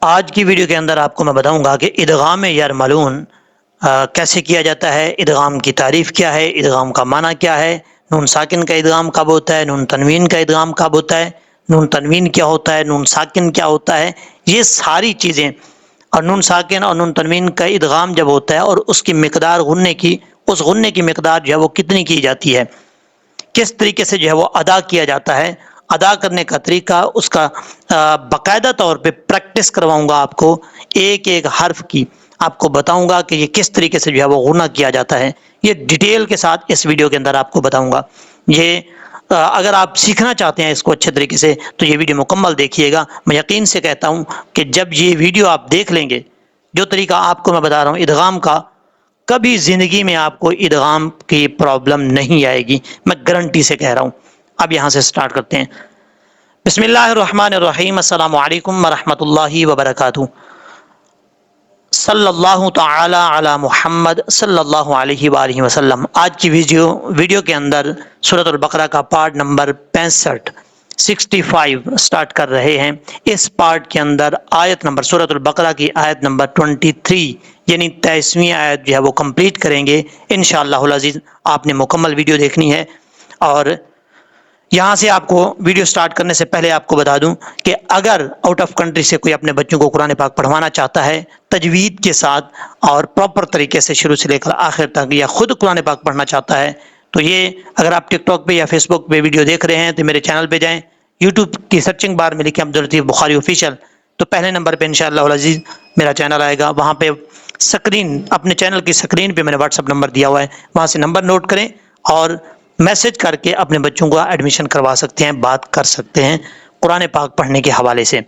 آج کی ویڈیو کے اندر آپ کو میں بتاؤں گا کہ ادغام یرملون کیسے کیا جاتا ہے، ادغام کی تعریف کیا ہے، ادغام کا معنی کیا ہے، نون ساکن کا ادغام کب ہوتا ہے، نون تنوین کا ادغام کب ہوتا ہے، نون تنوین کیا ہوتا ہے، نون ساکن کیا ہوتا ہے، یہ ساری چیزیں، اور نون ساکن اور نون تنوین کا ادغام جب ہوتا ہے اور اس کی مقدار غننے کی، اس غننے کی مقدار جو ہے وہ کتنی کی جاتی ہے، کس طریقے سے جو ہے وہ ادا کیا جاتا ہے، ادا کرنے کا طریقہ، اس کا باقاعدہ طور پہ پریکٹس کرواؤں گا آپ کو، ایک ایک حرف کی آپ کو بتاؤں گا کہ یہ کس طریقے سے جو ہے وہ غنہ کیا جاتا ہے، یہ ڈیٹیل کے ساتھ اس ویڈیو کے اندر آپ کو بتاؤں گا۔ یہ اگر آپ سیکھنا چاہتے ہیں اس کو اچھے طریقے سے تو یہ ویڈیو مکمل دیکھیے گا۔ میں یقین سے کہتا ہوں کہ جب یہ ویڈیو آپ دیکھ لیں گے، جو طریقہ آپ کو میں بتا رہا ہوں ادغام کا، کبھی زندگی میں آپ کو ادغام کی پرابلم نہیں آئے گی، میں گارنٹی سے کہہ رہا ہوں۔ اب یہاں سے سٹارٹ کرتے ہیں۔ بسم اللہ الرحمن الرحیم، السلام علیکم ورحمۃ اللہ وبرکاتہ۔ صلی اللہ تعالی علی محمد صلی اللہ علیہ وآلہ وسلم۔ آج کی ویڈیو کے اندر سورۃ البقرہ کا پارٹ نمبر 65 سٹارٹ کر رہے ہیں۔ اس پارٹ کے اندر آیت نمبر، سورۃ البقرہ کی آیت نمبر 23 یعنی 23ویں آیت جو ہے وہ کمپلیٹ کریں گے انشاءاللہ العزیز۔ آپ نے مکمل ویڈیو دیکھنی ہے، اور یہاں سے آپ کو ویڈیو سٹارٹ کرنے سے پہلے آپ کو بتا دوں کہ اگر آؤٹ آف کنٹری سے کوئی اپنے بچوں کو قرآن پاک پڑھوانا چاہتا ہے تجوید کے ساتھ اور پراپر طریقے سے شروع سے لے کر آخر تک، یا خود قرآن پاک پڑھنا چاہتا ہے، تو یہ اگر آپ ٹک ٹاک پہ یا فیس بک پہ ویڈیو دیکھ رہے ہیں تو میرے چینل پہ جائیں، یوٹیوب کی سرچنگ بار میں لکھیں عبداللطیف بخاری آفیشیل، تو پہلے نمبر پہ انشاءاللہ العزیز میرا چینل آئے گا۔ وہاں پہ سکرین، اپنے چینل کی سکرین پہ میں نے واٹس ایپ نمبر دیا ہوا ہے، وہاں سے نمبر نوٹ کریں اور میسج کر کے اپنے بچوں کو ایڈمیشن کروا سکتے ہیں، بات کر سکتے ہیں قرآن پاک پڑھنے کے حوالے سے۔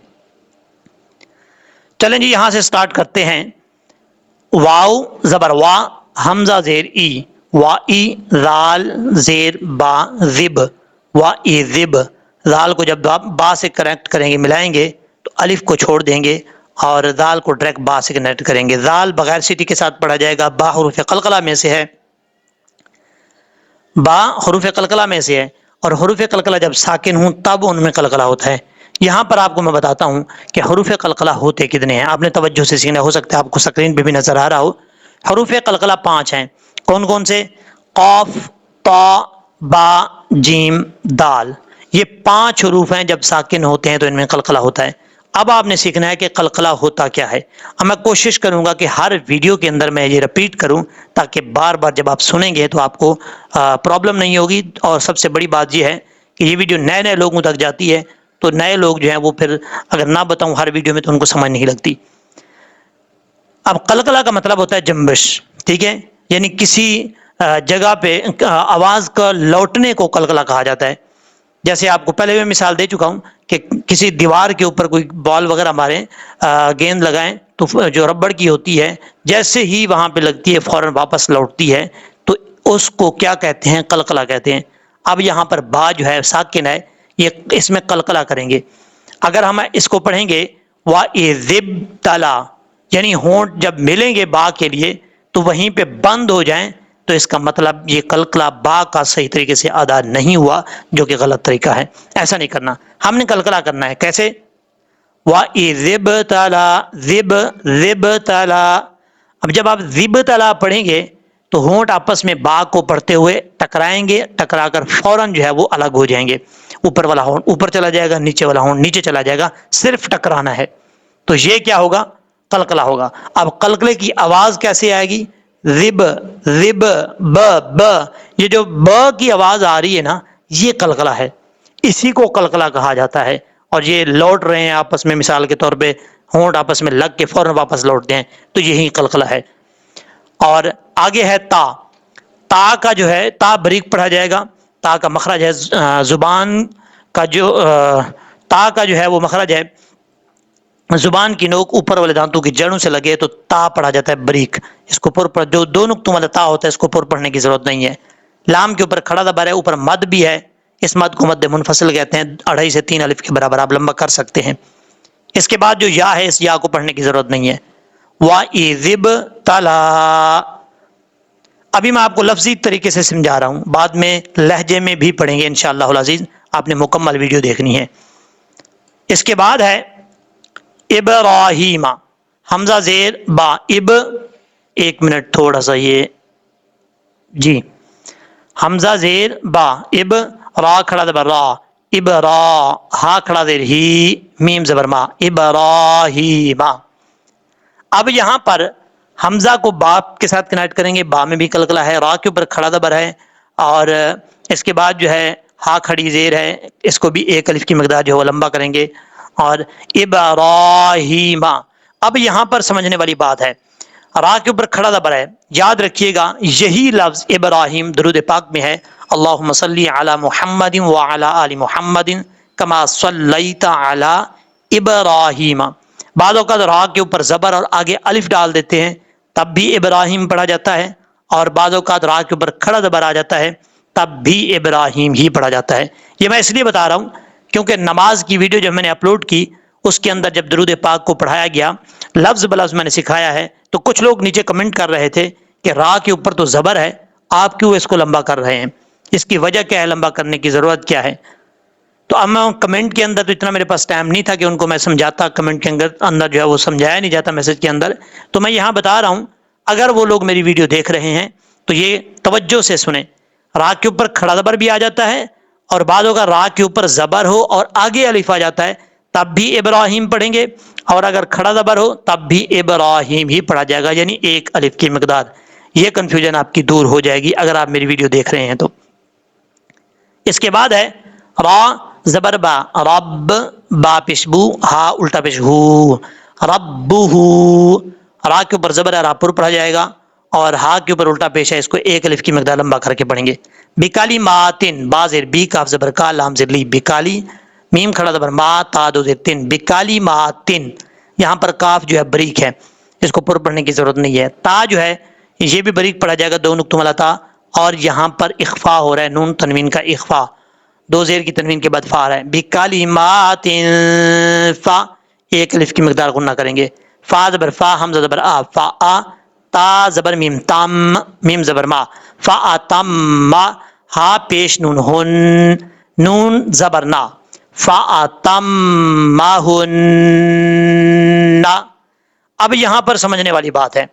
چلیں جی یہاں سے سٹارٹ کرتے ہیں۔ واو زبر وا، حمزہ زیر ای، وا ای، رال زیر با زب، وا ای زب۔ رال کو جب با سے کنیکٹ کریں گے، ملائیں گے تو الف کو چھوڑ دیں گے اور رال کو ڈائریکٹ با سے کنیکٹ کریں گے۔ رال بغیر سیٹی کے ساتھ پڑھا جائے گا، با حروف قلقلہ میں سے ہے، با حروف قلقلہ میں سے ہے، اور حروف قلقلہ جب ساکن ہوں تب ان میں قلقلہ ہوتا ہے۔ یہاں پر آپ کو میں بتاتا ہوں کہ حروف قلقلہ ہوتے کتنے ہیں، آپ نے توجہ سے سیکھنا، ہو سکتا ہے آپ کو سکرین پہ بھی نظر آ رہا ہو۔ حروف قلقلہ 5 ہیں، کون کون سے؟ قاف، طا، با، جیم، دال۔ یہ 5 حروف ہیں، جب ساکن ہوتے ہیں تو ان میں قلقلہ ہوتا ہے۔ اب آپ نے سیکھنا ہے کہ قلقلہ ہوتا کیا ہے۔ اب میں کوشش کروں گا کہ ہر ویڈیو کے اندر میں یہ رپیٹ کروں تاکہ بار بار جب آپ سنیں گے تو آپ کو پرابلم نہیں ہوگی، اور سب سے بڑی بات یہ ہے کہ یہ ویڈیو نئے نئے لوگوں تک جاتی ہے، تو نئے لوگ جو ہیں وہ پھر اگر نہ بتاؤں ہر ویڈیو میں تو ان کو سمجھ نہیں لگتی۔ اب قلقلہ کا مطلب ہوتا ہے جنبش، ٹھیک ہے، یعنی کسی جگہ پہ آواز کا لوٹنے کو قلقلہ کہا جاتا ہے۔ جیسے آپ کو پہلے میں مثال دے چکا ہوں کہ کسی دیوار کے اوپر کوئی بال وغیرہ ماریں، گیند لگائیں تو جو ربڑ کی ہوتی ہے جیسے ہی وہاں پہ لگتی ہے فوراً واپس لوٹتی ہے، تو اس کو کیا کہتے ہیں؟ قلقلہ کہتے ہیں۔ اب یہاں پر با جو ہے ساکن ہے، یہ اس میں قلقلہ کریں گے۔ اگر ہم اس کو پڑھیں گے وَإِذِ ابْتَلَىٰ، یعنی ہونٹ جب ملیں گے با کے لیے تو وہیں پہ بند ہو جائیں، تو اس کا مطلب یہ قلقلہ با کا صحیح طریقے سے ادا نہیں ہوا، جو کہ غلط طریقہ ہے۔ ایسا نہیں کرنا، ہم نے قلقلہ کرنا ہے۔ کیسے؟ وَإِذِ ابْتَلَىٰ، ذِب ابْتَلَىٰ۔ اب جب آپ ذِب ابْتَلَىٰ پڑھیں گے تو ہونٹ آپس میں با کو پڑھتے ہوئے ٹکرائیں گے، ٹکرا کر فوراً جو ہے وہ الگ ہو جائیں گے۔ اوپر والا ہونٹ اوپر چلا جائے گا، نیچے والا ہونٹ نیچے چلا جائے گا، صرف ٹکرانا ہے۔ تو یہ کیا ہوگا؟ قلقلہ ہوگا۔ اب قلقلے کی آواز کیسے آئے گی؟ ذب، ذب، ب، ب۔ یہ جو ب کی آواز آ رہی ہے نا، یہ قلقلہ ہے، اسی کو قلقلہ کہا جاتا ہے۔ اور یہ لوٹ رہے ہیں آپس میں، مثال کے طور پہ ہونٹ آپس میں لگ کے فوراً واپس لوٹتے ہیں، تو یہی قلقلہ ہے۔ اور آگے ہے تا۔ تا کا جو ہے، تا بریک پڑھا جائے گا، تا کا مخرج ہے زبان کا جو تا کا جو ہے وہ مخرج ہے، زبان کی نوک اوپر والے دانتوں کی جڑوں سے لگے تو تا پڑھا جاتا ہے بریک۔ اس کو پر جو دو نقطوں والا تا ہوتا ہے اس کو پر پڑھنے کی ضرورت نہیں ہے۔ لام کے اوپر کھڑا دبر ہے، اوپر مد بھی ہے، اس مد کو مد منفصل کہتے ہیں، 2.5 سے 3 الف کے برابر آپ لمبا کر سکتے ہیں۔ اس کے بعد جو یا ہے، اس یا کو پڑھنے کی ضرورت نہیں ہے۔ وَإِذِ ابْتَلَىٰ، ابھی میں آپ کو لفظی طریقے سے سمجھا رہا ہوں، بعد میں لہجے میں بھی پڑھیں گے انشاءاللہ العزیز، آپ نے مکمل ویڈیو دیکھنی ہے۔ اس کے بعد ہے इब्राहीमा, हमजा जेर बा, इब, एक मिनट थोड़ा सा ये जी, हमजा जेर बा, इब, रा खड़ा जबर रा, इब रा, हा खड़ा जेर ही, मीम जबर मा, इब्राहीमा। अब यहां पर हमजा को बाप के साथ कनेक्ट करेंगे, बा में भी कलकला है, रा के ऊपर खड़ा जबर है, और इसके बाद जो है हा खड़ी जेर है, इसको भी एक अलिफ की मकदार जो है लंबा करेंगे, और इब्राहीमा। अब यहां पर समझने वाली बात है, रा के ऊपर खड़ा जबर है, याद रखिएगा यही लफ्ज इब्राहिम दुरूद पाक में है, अल्लाहुम्मा सल्ली अला मुहम्मदिन व अला आलि मुहम्मदिन कमा सल्लैता अला इब्राहीमा। बाज़ औक़ात रा के ऊपर ज़बर और आगे अलिफ डाल देते हैं तब भी इब्राहिम पढ़ा जाता है, और बाज़ औक़ात रा के ऊपर खड़ा ज़बर आ जाता है तब भी इब्राहिम ही पढ़ा जाता है। ये मैं इसलिए बता रहा हूँ क्योंकि नमाज की वीडियो जब मैंने अपलोड की उसके अंदर जब दरूद पाक को पढ़ाया गया, लफ्ज़ बलफ्ज़ मैंने सिखाया है, तो कुछ लोग नीचे कमेंट कर रहे थे कि रा के ऊपर तो ज़बर है, आप क्यों इसको लंबा कर रहे हैं, इसकी वजह क्या है, लंबा करने की ज़रूरत क्या है। तो अब मैं कमेंट के अंदर तो इतना मेरे पास टाइम नहीं था कि उनको मैं समझाता, कमेंट के अंदर जो है वो समझाया नहीं जाता मैसेज के अंदर, तो मैं यहाँ बता रहा हूँ अगर वो लोग मेरी वीडियो देख रहे हैं तो ये तवज्जो से सुने, रा के ऊपर खड़ा ज़बर भी आ जाता है, और बाज़ों का रा के ऊपर ज़बर हो और आगे अलिफ आ जाता है तब भी इब्राहिम पढ़ेंगे, और अगर खड़ा ज़बर हो तब भी इब्राहिम ही पढ़ा जाएगा, यानी एक अलिफ की मकदार। ये कन्फ्यूजन आपकी दूर हो जाएगी अगर आप मेरी वीडियो देख रहे हैं तो। इसके बाद है रा ज़बर बा, रब, बा पेशबू, हा उल्टा पेशहू, रब्बुहू, रा के ऊपर ज़बर है, रा पर पढ़ा जाएगा, और हा के ऊपर उल्टा पेश है, इसको एक अलिफ की मकदार लंबा करके पढ़ेंगे। बिकाली मातिन, बा ज़ेर बी, काफ ज़बर का, लाम ज़ेर ली, बिकाली, मीम खड़ा ज़बर मा, ता दो ज़ेर तिन, बिकाली मातिन। यहाँ पर काफ जो है बरीक है, इसको पुर पढ़ने की जरूरत नहीं है। ता जो है ये भी बरीक पढ़ा जाएगा, दो नुक्तों वाला ता, और यहाँ पर इख्फा हो रहा है, नून तनवीन का इख्फा, दो ज़ेर की तनवीन के बाद फा आ रहा है। बिकालिमातिन फा, एक अलिफ की मकदार गुन्ना करेंगे, फा ज़बर फा, हमज़ा ज़बर आ, फा आ, ता ज़बर मीम ताम, मीम ज़बर मा, फा आ तम मा, हा पेश नून हुन, नून ज़बर ना, फा आ तम मा हुन ना। अब यहां पर समझने वाली बात है,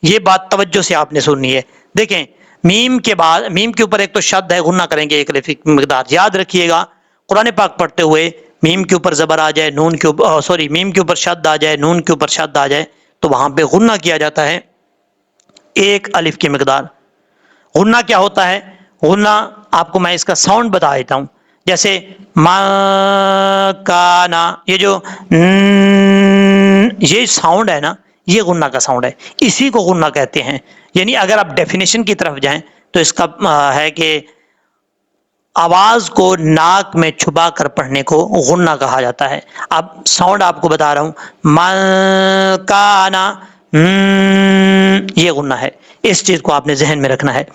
ये बात तवज्जो से आपने सुननी है। देखें मीम के बाद, मीम के ऊपर एक तो शद है, गुन्ना करेंगे एक अलिफ की मकदार। याद रखिएगा कुरान पाक पढ़ते हुए मीम के ऊपर ज़बर आ जाए, नून के ऊपर सॉरी मीम के ऊपर शद आ जाए, नून के ऊपर शद आ जाए, तो वहां पे गुन्ना किया जाता है एक अलिफ की मकदार। गुन्ना क्या होता है, गुन्ना आपको मैं इसका साउंड बता देता हूं, जैसे माकाना, ये जो ये साउंड है ना, ये गुन्ना का साउंड है, इसी को गुन्ना कहते हैं। यानी अगर आप डेफिनेशन की तरफ जाएं तो इसका है कि आवाज को नाक में छुपा कर पढ़ने को गुन्ना कहा जाता है। अब साउंड आपको बता रहा हूं, माकाना, ये गुन्ना है, इस चीज को आपने जहन में रखना है।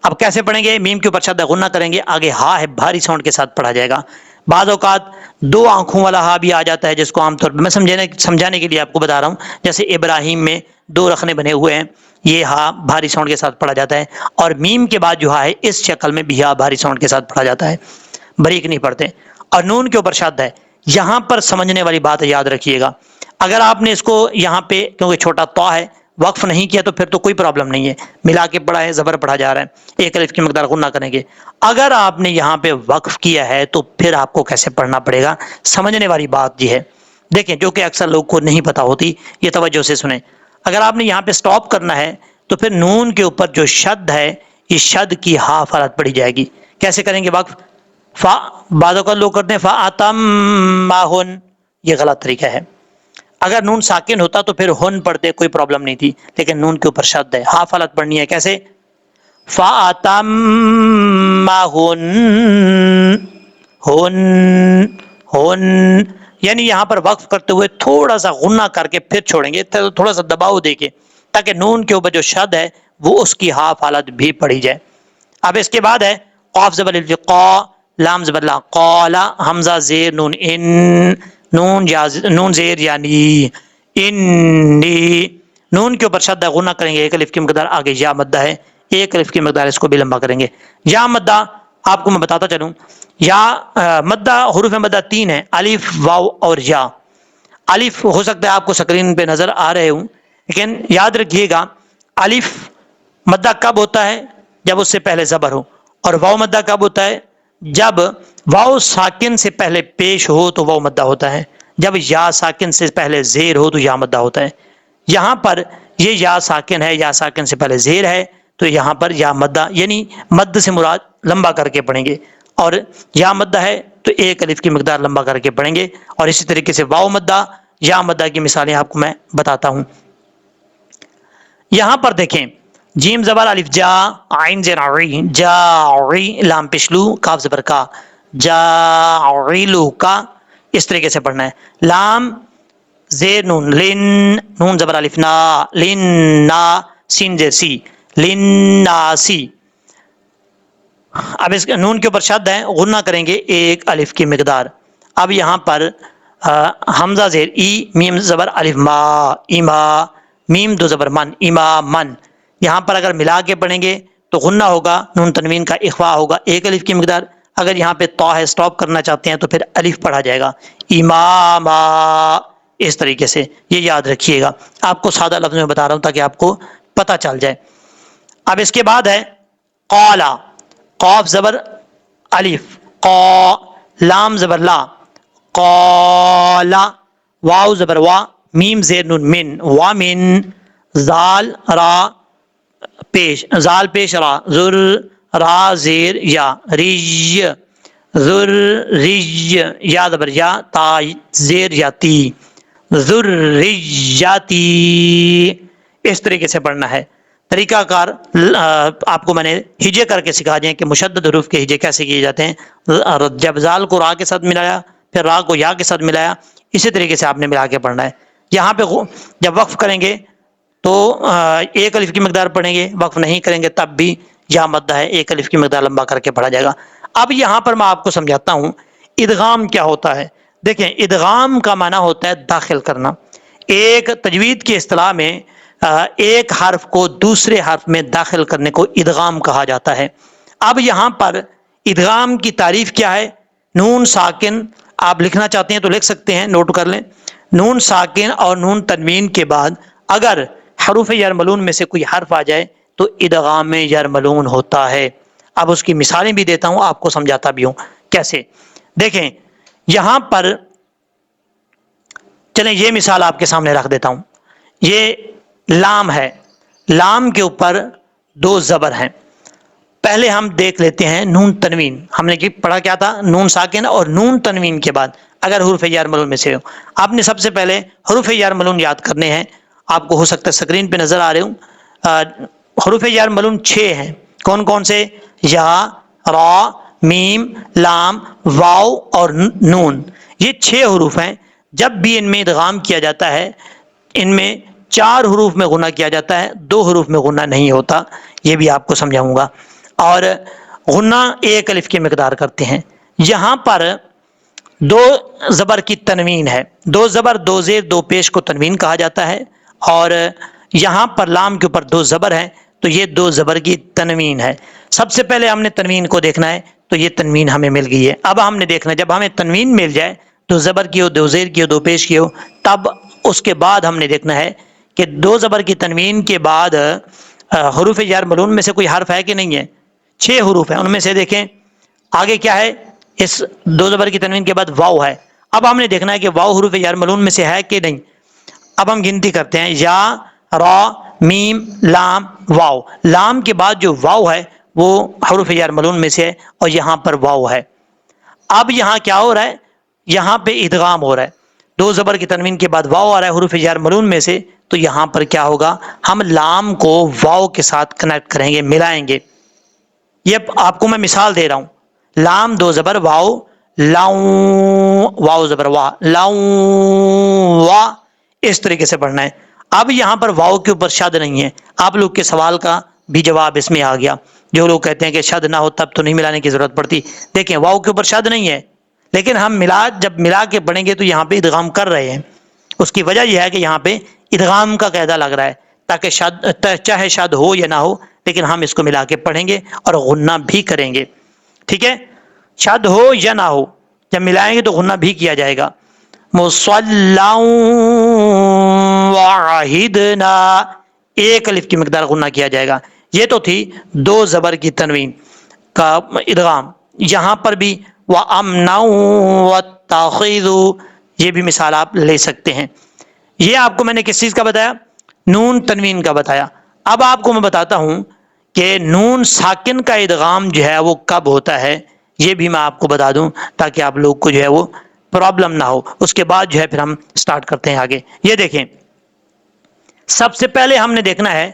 अब कैसे पढ़ेंगे, मीम के ऊपर शब्द गुन्ना करेंगे, आगे हा है, भारी साउंड के साथ पढ़ा जाएगा। बाज़ औक़ात दो आंखों वाला हा भी आ जाता है, जिसको आमतौर पर मैं समझाने के लिए आपको बता रहा हूँ, जैसे इब्राहिम में दो रखने बने हुए हैं, ये हा भारी साउंड के साथ पढ़ा जाता है, और मीम के बाद जो हा है इस शक्ल में भी हा भारी साउंड के साथ पढ़ा जाता है, बरीक नहीं पढ़ते। और नून के ऊपर शद है, यहां पर समझने वाली बात याद रखिएगा, अगर आपने इसको यहाँ पे क्योंकि छोटा तो है वक्फ नहीं किया तो फिर तो कोई प्रॉब्लम नहीं है, मिला के पढ़ा है, ज़बर पढ़ा जा रहा है, एक अलिफ की मकदार गुन्ना करेंगे। अगर आपने यहाँ पे वक्फ किया है तो फिर आपको कैसे पढ़ना पड़ेगा, समझने वाली बात ये है। देखें जो कि अक्सर लोग को नहीं पता होती, ये तवज्जो से सुने। अगर आपने यहाँ पे स्टॉप करना है तो फिर नून के ऊपर जो शद है, इस शद की हा फरत पड़ी जाएगी। कैसे करेंगे वक्फ, फा, बाज़ों का लोग करते हैं फा आतम माहुन, ये गलत तरीका है। अगर नून साकिन होता तो फिर हुन पढ़ते, कोई प्रॉब्लम नहीं थी, लेकिन नून के ऊपर शद है, हा फलत पढ़नी है। कैसे, फातम्माहुन, हुन, हुन, यानी यहां पर वक्फ करते हुए थोड़ा सा गुन्ना करके फिर छोड़ेंगे, थोड़ा सा दबाव देके, ताकि नून के ऊपर जो शद है वो उसकी हा फलत भी पढ़ी जाए। अब इसके बाद है क़ाफ ज़बर क़ा, लाम ज़बर ला, क़ाला, हमजा ज़ेर नून इन, नून ज़ेर यानी, इन्नी, नून के ऊपर शद्दा गुना करेंगे, एक अलिफ की मकदार, आगे या मद्दा है, एक अलिफ की मकदार, इसको भी लंबा करेंगे। या मद्दा आपको मैं बताता चलूं, या मद्दा हुरूफ मद्दा तीन है, अलिफ वाव और या। अलिफ हो सकता है आपको स्क्रीन पे नजर आ रहे हूं, लेकिन याद रखिएगा अलिफ मद्दा कब होता है, जब उससे पहले जबर हो, और वाव मद्दा कब होता है, जब वाव साकिन से पहले पेश हो तो वाव मद्दा होता है, जब या साकिन से पहले जेर हो तो या मद्दा होता है। यहां पर ये या साकिन है, या साकिन से पहले जेर है, तो यहां पर या मद्दा, यानी मद्द से मुराद लंबा करके पढ़ेंगे, और या मद्दा है तो एक अलिफ की मिकदार लंबा करके पढ़ेंगे। और इसी तरीके से वाव मद्दा, या मद्दा की मिसालें आपको मैं बताता हूं। यहां पर देखें, जीम जबर अलिफ जा, आइन जेर री, जा री, लाम पिशलू, काफ जबर का, जा का, इस तरीके से पढ़ना है। लाम जेर नून, लिन, नून जबर अलिफ ना, लिन ना, सीन जेर सी, लिन नासी। अब इस नून के ऊपर शद है, गुन्ना करेंगे एक अलिफ की मिकदार। अब यहां पर हमजा जेर ई, मीम जबर अलिफ मा, इमा, मीम दो जबर मन, इमा मन। यहां पर अगर मिला के पढ़ेंगे तो गुन्ना होगा, नून तनवीन का इख्वा होगा एक अलिफ की मिकदार। अगर यहाँ पे तो है, स्टॉप करना चाहते हैं तो फिर अलिफ पढ़ा जाएगा, इमामा, इस तरीके से। ये याद रखिएगा, आपको सादा लफ्ज में बता रहा हूं ताकि आपको पता चल जाए। अब इसके बाद है कौला, कौफ जबर अलिफ, कौ, लाम जबर ला, कौला, वाव जबर वा, मीम जेर नून मिन, वा मिन, जाल रा पेश, जाल पेश रा, जुर रा जेर या, रिज, जुर रिज, या जबर या, ता जेर या ती, जुर रिज या ती। इस तरीके से पढ़ना है। तरीकाकार आपको मैंने हिजे करके सिखा दिए कि मुशद्दद हुरूफ के हिजे कैसे किए जाते हैं। जब जाल को रा के साथ मिलाया, फिर रा को या के साथ मिलाया, इसी तरीके से आपने मिला के पढ़ना है। यहाँ पे जब वक्फ करेंगे तो एक अलिफ की मिकदार पढ़ेंगे, वक्फ नहीं करेंगे तब भी या मद्दा है, एक अलिफ की मिकदार लंबा करके पढ़ा जाएगा। अब यहाँ पर मैं आपको समझाता हूँ इदगाम क्या होता है। देखें, इदगाम का माना होता है दाखिल करना। एक तजवीद की इस्तिलाह में एक हर्फ को दूसरे हर्फ में दाखिल करने को इदगाम कहा जाता है। अब यहाँ पर इदगाम की तारीफ क्या है। नून साकिन, आप लिखना चाहते हैं तो लिख सकते हैं, नोट कर लें। नून साकिन और नून तनवीन के बाद अगर हरूफ यरमलून में से कोई हर्फ आ जाए तो इदगाम यरमलून होता है। अब उसकी मिसालें भी देता हूं, आपको समझाता भी हूं कैसे। देखें यहां पर, चलें ये मिसाल आपके सामने रख देता हूं। ये लाम है, लाम के ऊपर दो जबर हैं। पहले हम देख लेते हैं नून तनवीन। हमने की पढ़ा क्या था, नून साकिन और नून तनवीन के बाद अगर हुरूफ यरमलून में से हो। आपने सबसे पहले हुरूफ यरमलून याद करने हैं। आपको हो सकता है स्क्रीन पे नजर आ रहे हूं। हुरूफ यरमलून 6 हैं। कौन कौन से, या, रा, मीम, लाम, वाव और नून। ये 6 हुरूफ हैं। जब भी इनमें इदगाम किया जाता है, इनमें 4 हुरूफ में गुना किया जाता है, 2 हुरूफ में गुना नहीं होता। ये भी आपको समझाऊंगा। और गुना एक अलिफ की मिकदार करते हैं। यहां पर 2 जबर की तनवीन है। 2 जबर 2 जेर 2 पेश को तनवीन कहा जाता है। और यहां पर लाम के ऊपर 2 जबर है, तो ये 2 जबर की तनवीन है। सबसे पहले हमने तनवीन को देखना है, तो ये तनवीन हमें मिल गई है। अब हमने देखना है, जब हमें तनवीन मिल जाए, 2 जबर की हो, 2 जेर की हो, 2 पेश की हो, तब उसके बाद हमने देखना है कि 2 जबर की तनवीन के बाद हुरूफ यरमलून में से कोई हर्फ है कि नहीं है। 6 हुरूफ है, उनमें से देखें आगे क्या है। इस 2 जबर की तनवीन के बाद वाव है। अब हमने देखना है कि वाव हुरूफ यरमलून में से है कि नहीं। अब हम गिनती करते हैं, या, रा, मीम, लाम, वाव। लाम के बाद जो वाव है वो हुरूफ यरमलून में से है, और यहां पर वाव है। अब यहां क्या हो रहा है, यहां पे इदगाम हो रहा है। 2 जबर की तनवीन के बाद वाव आ रहा है हुरूफ यरमलून में से, तो यहां पर क्या होगा, हम लाम को वाव के साथ कनेक्ट करेंगे, मिलाएंगे। ये आपको मैं मिसाल दे रहा हूं। लाम 2 जबर वाव, लाऊ, वाव जबर वाह, लाऊ वा, इस तरीके से पढ़ना है। अब यहां पर वाव के ऊपर शद नहीं है। आप लोग के सवाल का भी जवाब इसमें आ गया। जो लोग कहते हैं कि शद ना हो तब तो नहीं मिलाने की जरूरत पड़ती। देखें वाव के ऊपर शद नहीं है, लेकिन हम जब मिला के पढ़ेंगे तो यहाँ पे इदगाम कर रहे हैं। उसकी वजह यह है कि यहाँ पे इदगाम का कायदा लग रहा है, ताकि चाहे शद हो या ना हो, लेकिन हम इसको मिला के पढ़ेंगे और गुन्ना भी करेंगे। ठीक है, शद हो या ना हो, जब मिलाएंगे तो गुन्ना भी किया जाएगा। मुसल्लां वाहिदना, एक अलिफ की मिकदार गुन्ना किया जाएगा। ये तो थी दो जबर की तनवीन का इदगाम। यहां पर भी व अमनाउ व ताखिदु, ये भी मिसाल आप ले सकते हैं। ये आपको मैंने किस चीज का बताया? नून तनवीन का बताया। अब आपको मैं बताता हूं कि नून साकिन का इदगाम जो है वो कब होता है, ये भी मैं आपको बता दूं ताकि आप लोग को जो है वो प्रॉब्लम ना हो। उसके बाद जो है फिर हम स्टार्ट करते हैं आगे। ये देखें, सबसे पहले हमने देखना है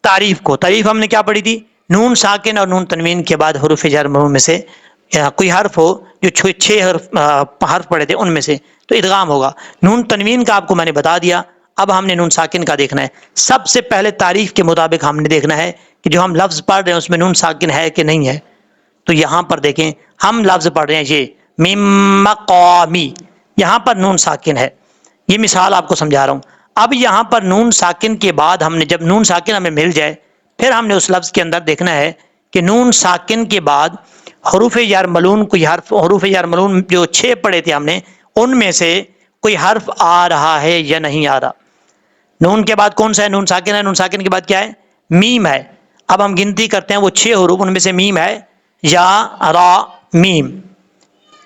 तारीफ को। तारीफ हमने क्या पढ़ी थी? नून साकिन और नून तनवीन के बाद हुरूफ जर में से कोई हर्फ हो, जो छह हर्फ पढ़े थे उनमें से, तो इदगाम होगा। नून तनवीन का आपको मैंने बता दिया। अब हमने नून साकिन का देखना है। सबसे पहले तारीफ के मुताबिक हमने देखना है कि जो हम लफ्ज पढ़ रहे हैं उसमें नून साकिन है कि नहीं है। तो यहां पर देखें, हम लफ्ज पढ़ रहे हैं ये मिम मक़ामी, यहां पर नून साकिन है। ये मिसाल आपको समझा रहा हूं। अब यहां पर नून साकिन के बाद हमने, जब नून साकिन हमें मिल जाए, फिर हमने उस लफ्ज के अंदर देखना है कि नून साकिन के बाद हरूफ यार मलून कोई हर्फ, हरूफ यार मलून जो 6 पढ़े थे हमने, उनमें से कोई हर्फ आ रहा है या नहीं आ रहा। नून के बाद कौन सा है? नून साकिन है। नून साकिन के बाद क्या है? मीम है। अब हम गिनती करते हैं, वो 6 हरूफ, उनमें से मीम है, या रा मीम,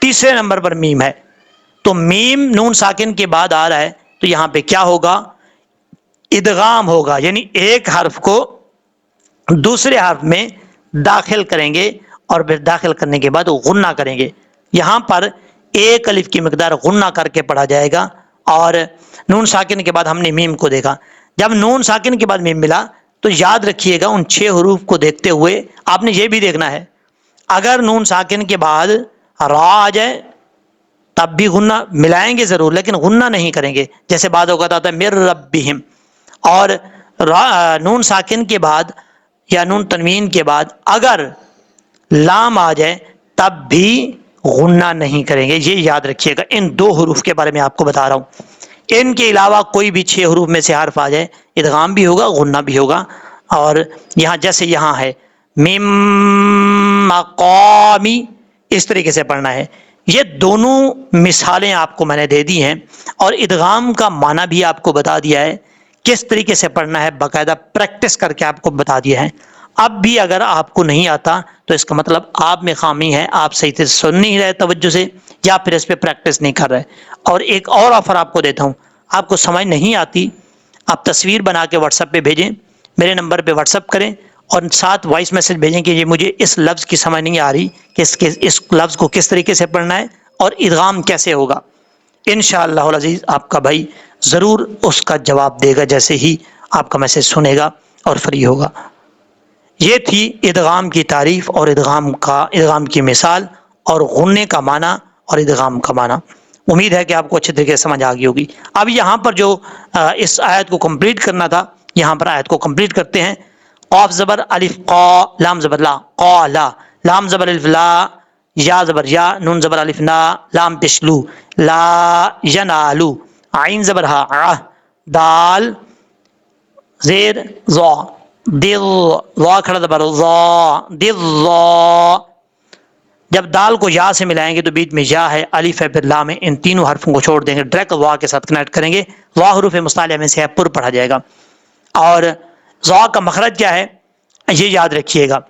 तीसरे नंबर पर मीम है। तो मीम नून साकिन के बाद आ रहा है, तो यहां पे क्या होगा? इदगाम होगा, यानी एक हर्फ को दूसरे हर्फ में दाखिल करेंगे और फिर दाखिल करने के बाद गुन्ना करेंगे। यहां पर एक अलिफ की मिकदार गुन्ना करके पढ़ा जाएगा। और नून साकिन के बाद हमने मीम को देखा। जब नून साकिन के बाद मीम मिला तो याद रखिएगा, उन 6 हरूफ को देखते हुए आपने ये भी देखना है, अगर नून साकिन के बाद रा आ जाए तब भी गुन्ना मिलाएंगे जरूर, लेकिन गुन्ना नहीं करेंगे। जैसे बाद होगा था मिर रब्बिहिम। और नून साकिन के बाद या नून तनवीन के बाद अगर लाम आ जाए तब भी गुन्ना नहीं करेंगे। ये याद रखिएगा। इन 2 हरूफ के बारे में आपको बता रहा हूं। इनके अलावा कोई भी 6 हरूफ में से हर्फ आ जाए, इदगाम भी होगा, गुन्ना भी होगा। और यहां जैसे यहां है मिम मक़ामी, इस तरीके से पढ़ना है। ये दोनों मिसालें आपको मैंने दे दी हैं और इदगाम का माना भी आपको बता दिया है, किस तरीके से पढ़ना है बाकायदा प्रैक्टिस करके आपको बता दिया है। अब भी अगर आपको नहीं आता तो इसका मतलब आप में खामी है, आप सही से सुन नहीं रहे तवज्जो से, या फिर इस पे प्रैक्टिस नहीं कर रहे। और एक और ऑफर आपको देता हूं, आपको समझ नहीं आती, आप तस्वीर बना के व्हाट्सएप पे भेजें, मेरे नंबर पे व्हाट्सएप करें और साथ वॉइस मैसेज भेजें कि ये मुझे इस लफ्ज़ की समझ नहीं आ रही कि इस लफ्ज़ को किस तरीके से पढ़ना है और इदगाम कैसे होगा। इंशाअल्लाह अज़ीज़ आपका भाई ज़रूर उसका जवाब देगा जैसे ही आपका मैसेज सुनेगा और फ्री होगा। ये थी इदगाम की तारीफ और इदगाम की मिसाल और गुन्ने का माना और इदगाम का माना। उम्मीद है कि आपको अच्छे तरीके से समझ आ गई होगी। अब यहाँ पर जो इस आयत को कंप्लीट करना था, यहाँ पर आयत को कंप्लीट करते हैं। क़ाफ ज़बर अलिफ क़ा, लाम ज़बर ला, क़ाला, लाम ज़बर अलिफ ला, या ज़बर या, नून ज़बर अलिफ ना, लाम पिशलू, ला यनालू, आइन ज़बर हा, आ, दाल ज़ेर ज़ा, दिल, ज़ा खड़ा ज़बर ज़ा, दिल ज़ा। जब दाल को या से मिलाएंगे तो बीच में या है, अलिफ है, फिर लाम है। इन तीनों हरफों को छोड़ देंगे, डायरेक्ट ज़ा के साथ कनेक्ट करेंगे। ज़ा हुरूफ मुस्तालिया में से है, पुर पढ़ा जाएगा। और ज़ा का मखरज क्या है ये याद रखिएगा।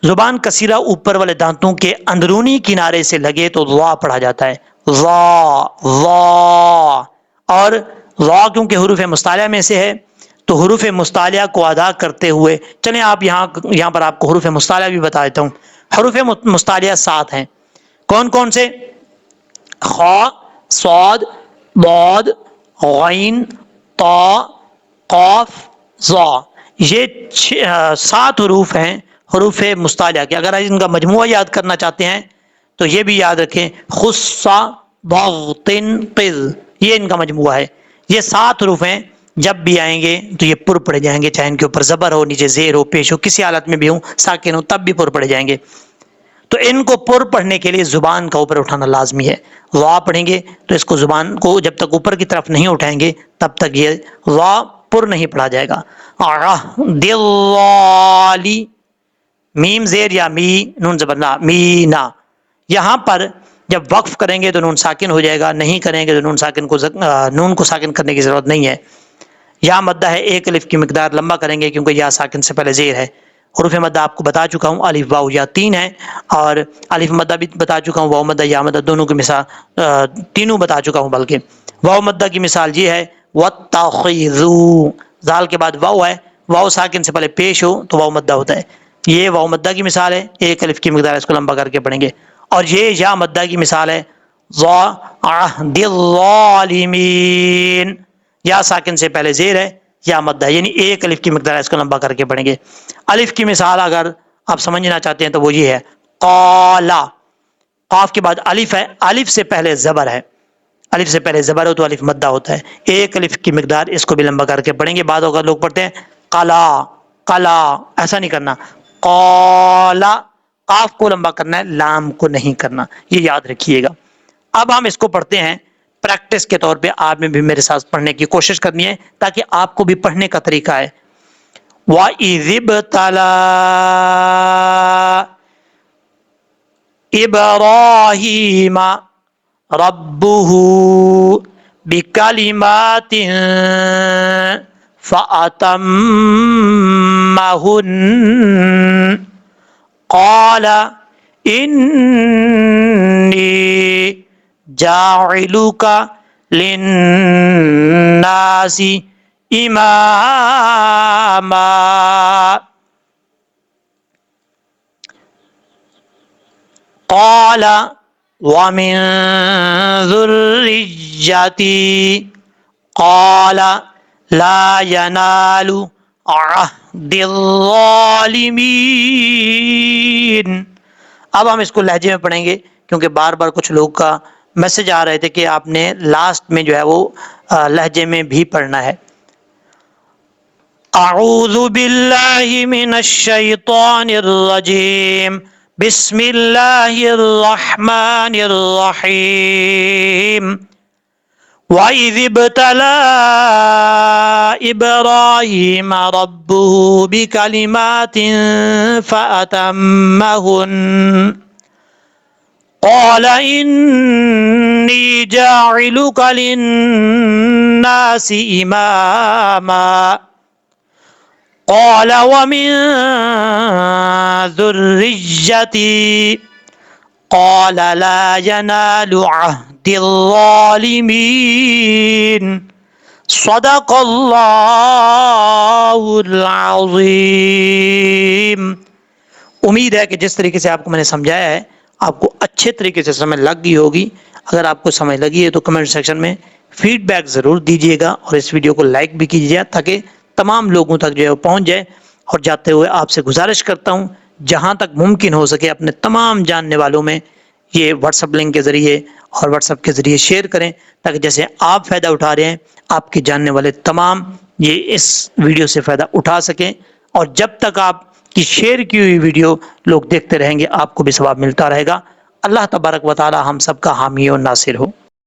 जुबान कसीरा ऊपर वाले दांतों के अंदरूनी किनारे से लगे तो ज़ा पढ़ा जाता है, ज़ा ज़ा। और ज़ा क्योंकि हुरूफ मुस्तालिया में से है तो हुरूफ मुस्तालिया को अदा करते हुए चलें, आप यहाँ पर आपको हुरूफ मुस्तालिया भी बता देता हूँ। हुरूफ मुस्तालिया 7 हैं। कौन कौन से? खा, स्वाद, बाद, गैन, ता, क़ाफ, ज़ा। ये 7 हरूफ हैं हरूफ मुस्तालिया के। अगर इनका मजमुआ याद करना चाहते हैं तो ये भी याद रखें, खुस्सा, बग़तिन, क़िज़, ये इनका मजमुआ है। ये 7 हरूफ हैं, जब भी आएंगे तो ये पुर पड़े जाएंगे, चाहे इनके ऊपर ज़बर हो, नीचे ज़ेर हो, पेश हो, किसी हालत में भी हो, साकिन हो, तब भी पुर पड़े जाएंगे। तो इनको पुर पढ़ने के लिए जुबान का ऊपर उठाना लाजमी है। वा पढ़ेंगे तो इसको जुबान को जब तक ऊपर की तरफ नहीं उठाएंगे तब तक ये वा पुर नहीं पढ़ा जाएगा। दिल्लाली, मीम ज़ेर या मी, नून ज़बर ना, मीना। यहाँ पर جب وقف کریں گے تو نون ساکن ہو جائے گا، نہیں کریں گے تو نون کو ساکن کرنے کی ضرورت نہیں ہے۔ یا مدہ ہے، ایک الف کی مقدار لمبا کریں گے کیونکہ یا ساکن سے پہلے زیر ہے۔ حروف مدہ آپ کو بتا چکا ہوں، الف واو یا 3 ہے، اور الف مدہ بھی بتا چکا ہوں، واو مدہ یا مدہ دونوں کی مثال تینوں بتا چکا ہوں۔ بلکہ واو مدہ کی مثال یہ ہے وَاتَّخِذُوا، زال کے بعد واو ہے، واو ساکن سے پہلے پیش ہو تو واو مدہ ہوتا ہے، یہ واو مدہ کی مثال ہے، ایک الف کی مقدار اس کو لمبا کر کے پڑھیں گے۔ اور یہ یا مدہ کی مثال ہے ذَعَهْدِ الظَّالِمِينَ، یا ساکن سے پہلے زیر ہے، یا مدہ یعنی ایک الف کی مقدار اس کو لمبا کر کے پڑھیں گے۔ الف کی مثال اگر آپ سمجھنا چاہتے ہیں تو وہ یہ ہے قالا، قاف کے بعد الف ہے، الف سے پہلے زبر ہے، الف سے پہلے زبر ہو تو الف مدہ ہوتا ہے، ایک الف کی مقدار اس کو بھی لمبا کر کے پڑھیں گے۔ بعد اگر لوگ پڑھتے ہیں قلا قلا، ایسا نہیں کرنا، قالا قاف کو لمبا کرنا ہے، لام کو نہیں کرنا، یہ یاد رکھیے گا۔ اب ہم اس کو پڑھتے ہیں پریکٹس کے طور پہ، آپ نے بھی میرے ساتھ پڑھنے کی کوشش کرنی ہے تاکہ آپ کو بھی پڑھنے کا طریقہ ہے۔ وَإِذِ ابْتَلَىٰ إِبْرَاهِيمَ رَبُّهُ بِكَلِمَاتٍ فَأَتَمَّهُنَّ قَالَ إِنِّي جَاعِلُكَ لِلنَّاسِ إِمَامًا قَالَ وَمِن ذُرِّيَّتِي قَالَ لَا يَنَالُ عَهْدِ الظَّالِمِينَ۔ اب ہم اس کو لہجے میں پڑھیں گے کیونکہ بار بار کچھ لوگ کا میسج آ رہے تھے کہ آپ نے لاسٹ میں جو ہے وہ لہجے میں بھی پڑھنا ہے۔ اعوذ باللہ من الشیطان الرجیم، بسم اللہ الرحمن الرحیم۔ وَإِذِ ابْتَلَىٰ إِبْرَاهِيمَ رَبُّهُ بِكَلِمَاتٍ فَأَتَمَّهُنَّ قَالَ إِنِّي جَاعِلُكَ لِلنَّاسِ إِمَامًا قَالَ وَمِن ذُرِّيَّتِي قَالَ لَا يَنَالُ عَهْدِ الظَّالِمِينَ۔ صدق اللہ العظیم۔ امید ہے کہ جس طریقے سے آپ کو میں نے سمجھایا ہے آپ کو اچھے طریقے سے سمجھ لگ گئی ہوگی۔ اگر آپ کو سمجھ لگی ہے تو کمنٹ سیکشن میں فیڈ بیک ضرور دیجیے گا، اور اس ویڈیو کو لائک بھی کیجیے تاکہ تمام لوگوں تک جو ہے پہنچ جائے۔ اور جاتے ہوئے آپ سے گزارش کرتا ہوں جہاں تک ممکن ہو سکے اپنے تمام جاننے والوں میں یہ واٹس ایپ لنک کے ذریعے اور واٹس ایپ کے ذریعے شیئر کریں تاکہ جیسے آپ فائدہ اٹھا رہے ہیں آپ کے جاننے والے تمام یہ اس ویڈیو سے فائدہ اٹھا سکیں۔ اور جب تک آپ کی شیئر کی ہوئی ویڈیو لوگ دیکھتے رہیں گے آپ کو بھی ثواب ملتا رہے گا۔ اللہ تبارک و تعالی ہم سب کا حامی و ناصر ہو۔